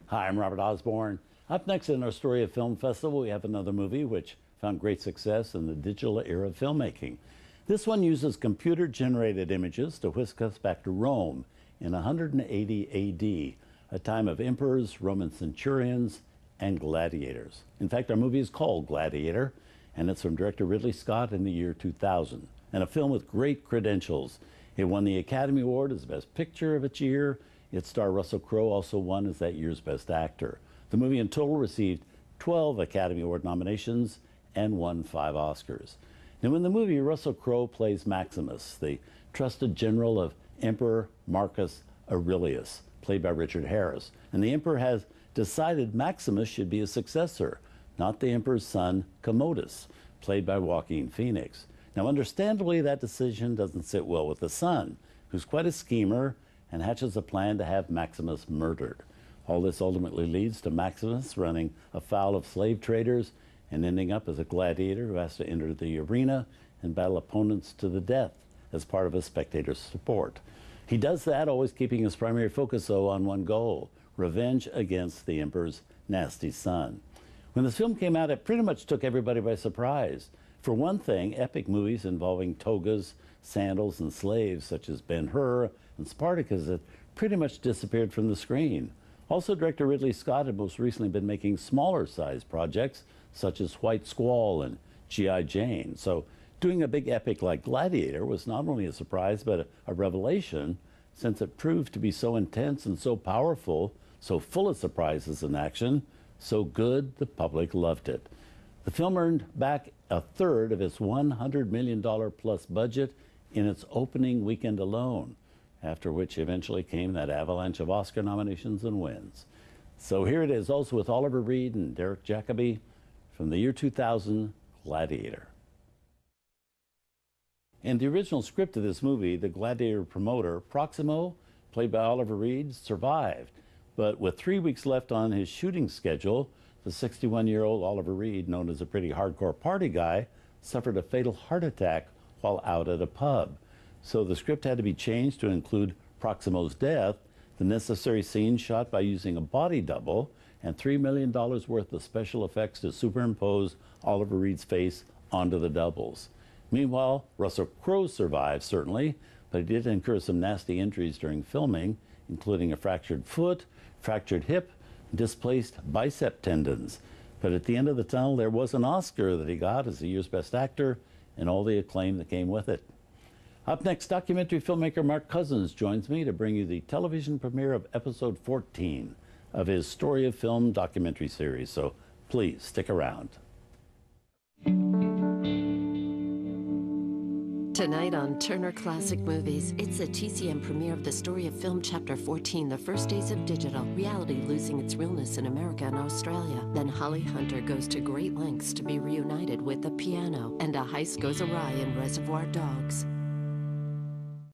Hi, I'm Robert Osborne. Up next in our Story of Film Festival, we have another movie which found great success in the digital era of filmmaking. This one uses computer-generated images to whisk us back to Rome in 180 AD, a time of emperors, Roman centurions, and gladiators. In fact, our movie is called Gladiator, and it's from director Ridley Scott in the year 2000, and a film with great credentials. It won the Academy Award as Best Picture of its year. Its star Russell Crowe also won as that year's Best Actor. The movie in total received 12 Academy Award nominations and won 5 Oscars. Now in the movie, Russell Crowe plays Maximus, the trusted general of Emperor Marcus Aurelius, played by Richard Harris. And the emperor has decided Maximus should be his successor, not the emperor's son, Commodus, played by Joaquin Phoenix. Now understandably, that decision doesn't sit well with the son, who's quite a schemer and hatches a plan to have Maximus murdered. All this ultimately leads to Maximus running afoul of slave traders and ending up as a gladiator who has to enter the arena and battle opponents to the death as part of a spectator's sport. He does that, always keeping his primary focus, though, on one goal: revenge against the emperor's nasty son. When this film came out, it pretty much took everybody by surprise. For one thing, epic movies involving togas, sandals, and slaves such as Ben-Hur and Spartacus had pretty much disappeared from the screen. Also, director Ridley Scott had most recently been making smaller-sized projects such as White Squall and G.I. Jane. So doing a big epic like Gladiator was not only a surprise but a revelation, since it proved to be so intense and so powerful, so full of surprises and action, so good the public loved it. The film earned back a third of its $100 million plus budget in its opening weekend alone, after which eventually came that avalanche of Oscar nominations and wins. So here it is, also with Oliver Reed and Derek Jacobi, from the year 2000, Gladiator. In the original script of this movie, the Gladiator promoter, Proximo, played by Oliver Reed, survived. But with 3 weeks left on his shooting schedule, the 61-year-old Oliver Reed, known as a pretty hardcore party guy, suffered a fatal heart attack while out at a pub. So the script had to be changed to include Proximo's death, the necessary scenes shot by using a body double, and $3 million worth of special effects to superimpose Oliver Reed's face onto the doubles. Meanwhile, Russell Crowe survived, certainly, but he did incur some nasty injuries during filming, including a fractured foot, fractured hip, displaced bicep tendons. But at the end of the tunnel, there was an Oscar that he got as the year's Best Actor and all the acclaim that came with it. Up next, documentary filmmaker Mark Cousins joins me to bring you the television premiere of episode 14 of his Story of Film documentary series. So please stick around. Tonight on Turner Classic Movies, it's a TCM premiere of The Story of Film Chapter 14, The First Days of Digital, reality losing its realness in America and Australia. Then Holly Hunter goes to great lengths to be reunited with the piano, and a heist goes awry in Reservoir Dogs.